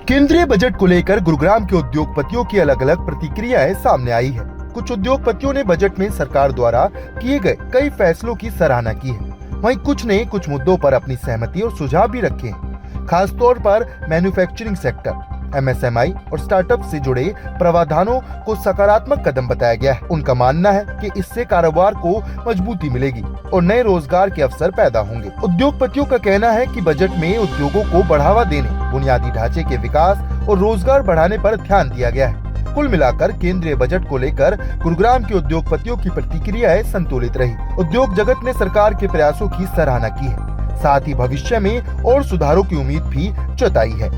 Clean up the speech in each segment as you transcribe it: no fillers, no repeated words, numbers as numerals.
केंद्रीय बजट को लेकर गुरुग्राम के उद्योगपतियों की अलग अलग प्रतिक्रियाएं सामने आई है। कुछ उद्योगपतियों ने बजट में सरकार द्वारा किए गए कई फैसलों की सराहना की है। वहीं कुछ ने कुछ मुद्दों पर अपनी सहमति और सुझाव भी रखे हैं। खासतौर पर मैन्युफैक्चरिंग सेक्टर, एमएसएमई और स्टार्टअप से जुड़े प्रावधानों को सकारात्मक कदम बताया गया है। उनका मानना है कि इससे कारोबार को मजबूती मिलेगी और नए रोजगार के अवसर पैदा होंगे। उद्योगपतियों का कहना है कि बजट में उद्योगों को बढ़ावा देने, बुनियादी ढांचे के विकास और रोजगार बढ़ाने पर ध्यान दिया गया है। कुल मिलाकर केंद्रीय बजट को लेकर गुरुग्राम के उद्योगपतियों की प्रतिक्रियाएं संतुलित रही। उद्योग जगत ने सरकार के प्रयासों की सराहना की है, साथ ही भविष्य में और सुधारों की उम्मीद भी जताई है।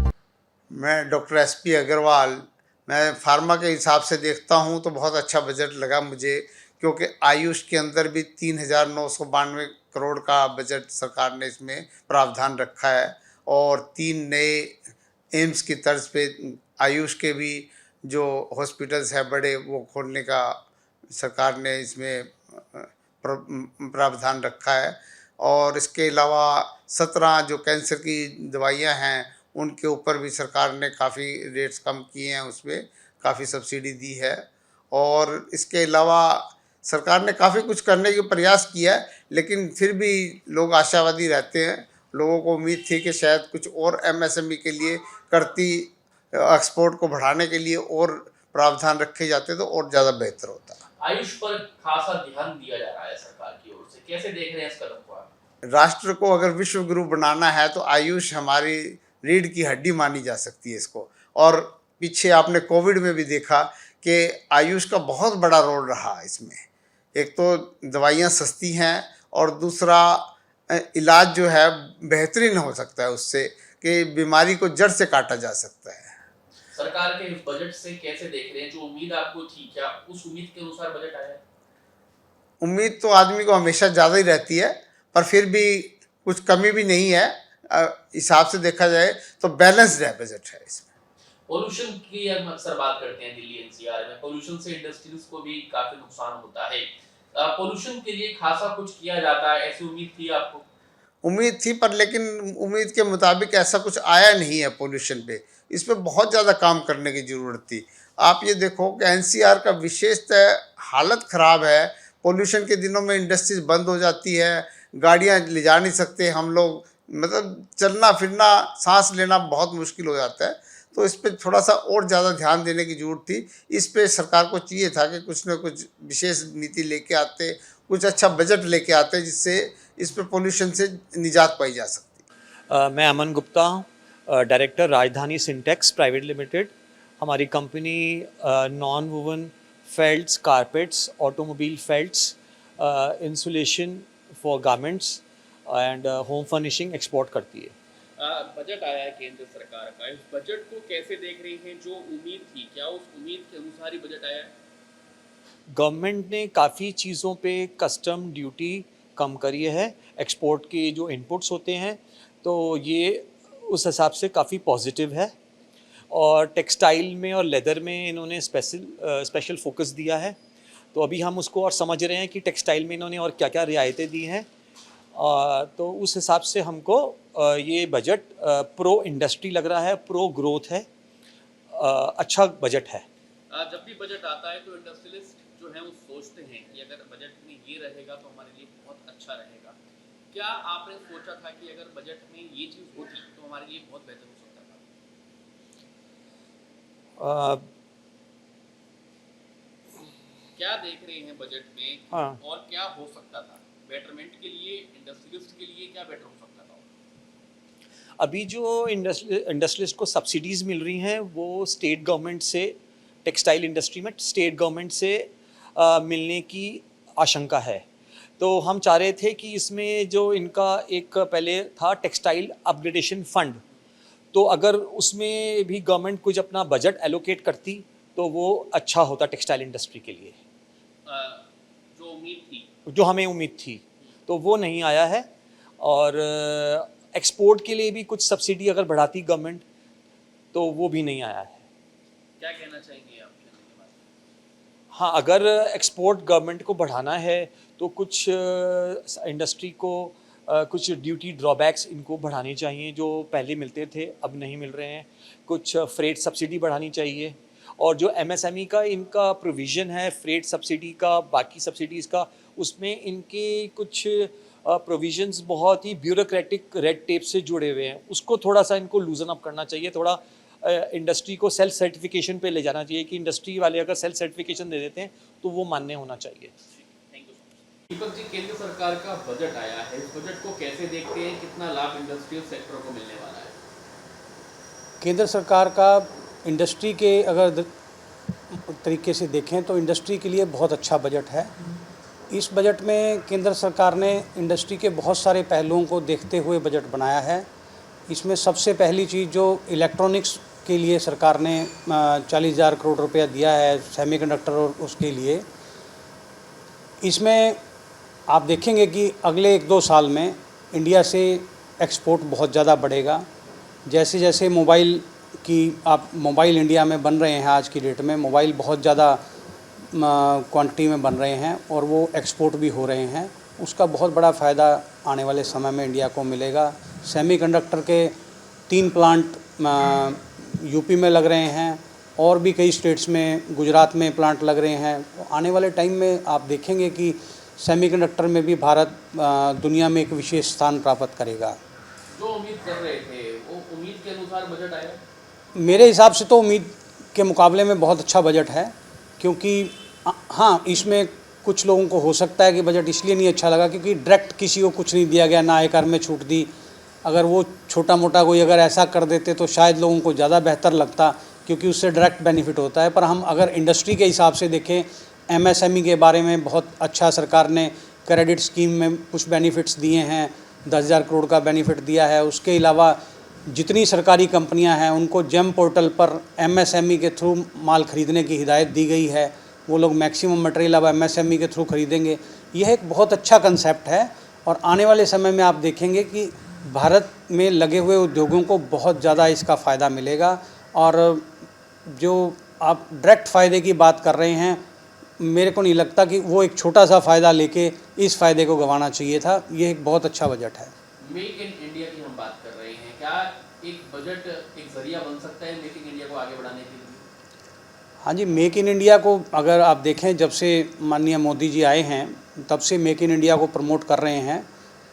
मैं डॉक्टर एसपी अग्रवाल, मैं फार्मा के हिसाब से देखता हूं तो बहुत अच्छा बजट लगा मुझे, क्योंकि आयुष के अंदर भी 3,992 करोड़ का बजट सरकार ने इसमें प्रावधान रखा है और 3 नए एम्स की तर्ज पे आयुष के भी जो हॉस्पिटल्स है बड़े वो खोलने का सरकार ने इसमें प्रावधान रखा है। और इसके अलावा 17 जो कैंसर की दवाइयां हैं उनके ऊपर भी सरकार ने काफ़ी रेट्स कम किए हैं, उसमें काफ़ी सब्सिडी दी है। और इसके अलावा सरकार ने काफ़ी कुछ करने का प्रयास किया है, लेकिन फिर भी लोग आशावादी रहते हैं। लोगों को उम्मीद थी कि शायद कुछ और एमएसएमई के लिए करती, एक्सपोर्ट को बढ़ाने के लिए और प्रावधान रखे जाते तो और ज़्यादा बेहतर होता। आयुष पर खासा ध्यान दिया जा रहा है सरकार की ओर से, कैसे देख रहे हैं इस कदम को आप? राष्ट्र को अगर विश्व गुरु बनाना है तो आयुष हमारी रीढ़ की हड्डी मानी जा सकती है इसको। और पीछे आपने कोविड में भी देखा कि आयुष का बहुत बड़ा रोल रहा इसमें। एक तो दवाइयाँ सस्ती हैं और दूसरा इलाज जो है बेहतरीन हो सकता है उससे, कि बीमारी को जड़ से काटा जा सकता है। सरकार के इस बजट से कैसे देख रहे हैं? जो उम्मीद आपको थी, क्या उस उम्मीद के अनुसार बजट आया है? उम्मीद तो आदमी को हमेशा ज़्यादा ही रहती है, पर फिर भी कुछ कमी भी नहीं है। हिसाब से देखा जाए तो बैलेंस्ड है बजट है इसमें। पोल्यूशन की हम अक्सर बात करते हैं दिल्ली एनसीआर में। पोल्यूशन से इंडस्ट्रीज को भी काफी नुकसान होता है। पोल्यूशन के लिए खासा कुछ किया जाता है, ऐसी उम्मीद थी आपको? उम्मीद थी, पर लेकिन उम्मीद के मुताबिक ऐसा कुछ आया नहीं है पोल्यूशन पे। इस पे बहुत ज़्यादा काम करने की ज़रूरत थी। आप ये देखो कि एनसीआर का विशेषतः हालत ख़राब है। पोल्यूशन के दिनों में इंडस्ट्रीज बंद हो जाती है, गाड़ियाँ ले जा नहीं सकते हम लोग, मतलब चलना फिरना, सांस लेना बहुत मुश्किल हो जाता है। तो इस पे थोड़ा सा और ज़्यादा ध्यान देने की ज़रूरत थी। इस पे सरकार को चाहिए था कि कुछ न कुछ विशेष नीति लेके आते, कुछ अच्छा बजट लेके आते, जिससे इस पे पोल्यूशन से निजात पाई जा सकती। मैं अमन गुप्ता हूँ, director Rajdhani Syntex private limited. हमारी company non woven felts, carpets, automobile felts, insulation for garments and home furnishing export करती है। बजट आया है केंद्र सरकार का, इस बजट को कैसे देख रही हैं? जो उम्मीद थी, क्या उस उम्मीद के अनुसार ही बजट आया है? गवर्नमेंट ने काफ़ी चीज़ों पे कस्टम ड्यूटी कम करी है। एक्सपोर्ट के जो इनपुट्स होते हैं तो ये उस हिसाब से काफ़ी पॉजिटिव है। और टेक्सटाइल में और लेदर में इन्होंने स्पेशल फोकस दिया है। तो अभी हम उसको और समझ रहे हैं कि टेक्सटाइल में इन्होंने और क्या क्या रियायतें दी हैं। तो उस हिसाब से हमको ये बजट प्रो इंडस्ट्री लग रहा है, प्रो ग्रोथ है, अच्छा बजट है। जब भी बजट आता है तो इंडस्ट्रियलिस्ट जो हैं वो सोचते हैं कि अगर बजट में ये रहेगा तो हमारे लिए बहुत अच्छा रहेगा। क्या आपने सोचा था कि अगर बजट में ये चीज़ होती तो हमारे लिए बहुत बेहतर हो सकता था? क्या देख रहे हैं बजट में? हाँ। और क्या हो सकता था बेटरमेंट के लिए, इंडस्ट्रियलिस्ट के लिए क्या बेटर हो सकता था? अभी जो इंडस्ट्रियलिस्ट को सब्सिडीज़ मिल रही हैं वो स्टेट गवर्नमेंट से, टेक्सटाइल इंडस्ट्री में स्टेट गवर्नमेंट से मिलने की आशंका है। तो हम चाह रहे थे कि इसमें जो इनका एक पहले था टेक्सटाइल अपग्रेडेशन फंड, तो अगर उसमें भी गवर्नमेंट कुछ अपना बजट एलोकेट करती तो वो अच्छा होता टेक्सटाइल इंडस्ट्री के लिए। जो उम्मीद थी, जो हमें उम्मीद थी, तो वो नहीं आया है। और एक्सपोर्ट के लिए भी कुछ सब्सिडी अगर बढ़ाती गवर्नमेंट तो वो भी नहीं आया है। क्या कहना चाहेंगे आप? हाँ, अगर एक्सपोर्ट गवर्नमेंट को बढ़ाना है तो कुछ इंडस्ट्री को कुछ ड्यूटी ड्रॉबैक्स इनको बढ़ाने चाहिए जो पहले मिलते थे अब नहीं मिल रहे हैं। कुछ फ्रेट सब्सिडी बढ़ानी चाहिए और जो एमएसएमई का इनका प्रोविज़न है फ्रेट सब्सिडी का, बाकी सब्सिडीज़ का, उसमें इनके कुछ प्रोविजंस बहुत ही ब्यूरोक्रेटिक रेड टेप से जुड़े हुए हैं। उसको थोड़ा सा इनको लूजन अप करना चाहिए, थोड़ा इंडस्ट्री को सेल्फ सर्टिफिकेशन पे ले जाना चाहिए कि इंडस्ट्री वाले अगर सेल्फ सर्टिफिकेशन दे देते हैं तो वो मान्य होना चाहिए। Thank you so much. Deepak ji, केंद्र सरकार का बजट आया है, इस बजट को कैसे देखते हैं, कितना लाभ इंडस्ट्रियल सेक्टर को मिलने वाला है? केंद्र सरकार का इंडस्ट्री के अगर तरीके से देखें तो इंडस्ट्री के लिए बहुत अच्छा बजट है। इस बजट में केंद्र सरकार ने इंडस्ट्री के बहुत सारे पहलुओं को देखते हुए बजट बनाया है। इसमें सबसे पहली चीज़ जो इलेक्ट्रॉनिक्स के लिए सरकार ने 40,000 करोड़ रुपया दिया है सेमीकंडक्टर और उसके लिए। इसमें आप देखेंगे कि अगले 1-2 साल में इंडिया से एक्सपोर्ट बहुत ज़्यादा बढ़ेगा। जैसे जैसे मोबाइल इंडिया में बन रहे हैं, आज की डेट में मोबाइल बहुत ज़्यादा क्वांटिटी में बन रहे हैं और वो एक्सपोर्ट भी हो रहे हैं। उसका बहुत बड़ा फ़ायदा आने वाले समय में इंडिया को मिलेगा। सेमीकंडक्टर के 3 प्लांट यूपी में लग रहे हैं और भी कई स्टेट्स में, गुजरात में प्लांट लग रहे हैं। आने वाले टाइम में आप देखेंगे कि सेमीकंडक्टर में भी भारत दुनिया में एक विशेष स्थान प्राप्त करेगा। जो उम्मीद कर रहे थे वो उम्मीद के अनुसार बजट आया? मेरे हिसाब से तो उम्मीद के मुकाबले में बहुत अच्छा बजट है, क्योंकि हाँ, इसमें कुछ लोगों को हो सकता है कि बजट इसलिए नहीं अच्छा लगा क्योंकि डायरेक्ट किसी को कुछ नहीं दिया गया, ना आयकर में छूट दी। अगर वो छोटा मोटा कोई अगर ऐसा कर देते तो शायद लोगों को ज़्यादा बेहतर लगता, क्योंकि उससे डायरेक्ट बेनिफिट होता है। पर हम अगर इंडस्ट्री के हिसाब से देखें, एमएसएमई के बारे में बहुत अच्छा सरकार ने क्रेडिट स्कीम में कुछ बेनिफिट्स दिए हैं, 10,000 करोड़ का बेनिफिट दिया है। उसके अलावा जितनी सरकारी कंपनियां हैं उनको जेम पोर्टल पर एमएसएमई के थ्रू माल ख़रीदने की हिदायत दी गई है। वो लोग मैक्सिमम मटेरियल अब एमएसएमई के थ्रू ख़रीदेंगे। यह एक बहुत अच्छा कंसेप्ट है और आने वाले समय में आप देखेंगे कि भारत में लगे हुए उद्योगों को बहुत ज़्यादा इसका फ़ायदा मिलेगा। और जो आप डायरेक्ट फ़ायदे की बात कर रहे हैं, मेरे को नहीं लगता कि वो एक छोटा सा फ़ायदा लेके इस फ़ायदे को गंवाना चाहिए था। ये एक बहुत अच्छा बजट है। मेक इन इंडिया की हम बात कर रहे हैं, क्या एक बजट एक जरिया बन सकता है मेक इन इंडिया को आगे बढ़ाने के लिए? हाँ जी, मेक इन इंडिया को अगर आप देखें, जब से माननीय मोदी जी आए हैं तब से मेक इन इंडिया को प्रमोट कर रहे हैं।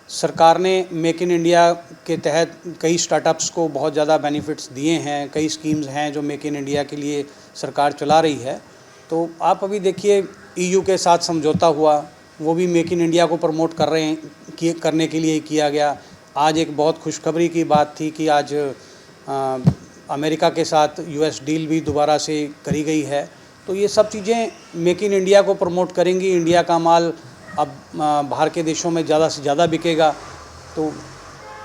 सरकार ने मेक इन इंडिया के तहत कई स्टार्टअप्स को बहुत ज़्यादा बेनिफिट्स दिए हैं। कई स्कीम्स हैं जो मेक इन इंडिया के लिए सरकार चला रही है। तो आप अभी देखिए, ईयू के साथ समझौता हुआ, वो भी मेक इन इंडिया को प्रमोट कर रहे हैं, करने के लिए किया गया। आज एक बहुत खुशखबरी की बात थी कि आज अमेरिका के साथ यूएस डील भी दोबारा से करी गई है। तो ये सब चीज़ें मेक इन इंडिया को प्रमोट करेंगी। इंडिया का माल अब बाहर के देशों में ज़्यादा से ज़्यादा बिकेगा, तो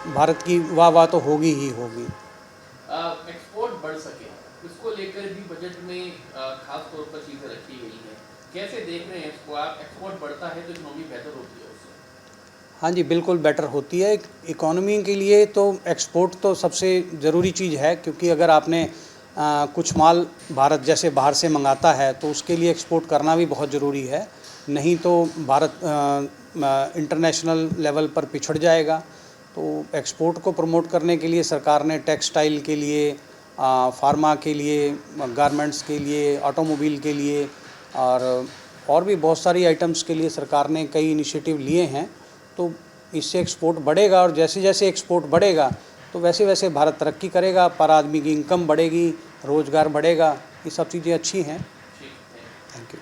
भारत की वाह तो होगी ही होगी। एक्सपोर्ट बढ़ सके, इसको लेकर भी बजट में खास तौर पर चीज़ें रखी गई हैं। कैसे देख रहे हैं इसको आप? एक्सपोर्ट बढ़ता है तो इकोनॉमी बेहतर होती है उससे? हाँ जी, बिल्कुल बेटर होती है। इकोनॉमी के लिए तो एक्सपोर्ट तो सबसे ज़रूरी चीज़ है, क्योंकि अगर आपने कुछ माल भारत जैसे बाहर से मंगाता है तो उसके लिए एक्सपोर्ट करना भी बहुत ज़रूरी है। नहीं तो भारत इंटरनेशनल लेवल पर पिछड़ जाएगा। तो एक्सपोर्ट को प्रमोट करने के लिए सरकार ने टेक्सटाइल के लिए, फार्मा के लिए, गारमेंट्स के लिए, ऑटोमोबाइल के लिए और भी बहुत सारी आइटम्स के लिए सरकार ने कई इनिशिएटिव लिए हैं। तो इससे एक्सपोर्ट बढ़ेगा और जैसे जैसे एक्सपोर्ट बढ़ेगा तो वैसे वैसे भारत तरक्की करेगा, पर आदमी की इनकम बढ़ेगी, रोज़गार बढ़ेगा। ये सब चीज़ें अच्छी हैं। ठीक है। Thank you.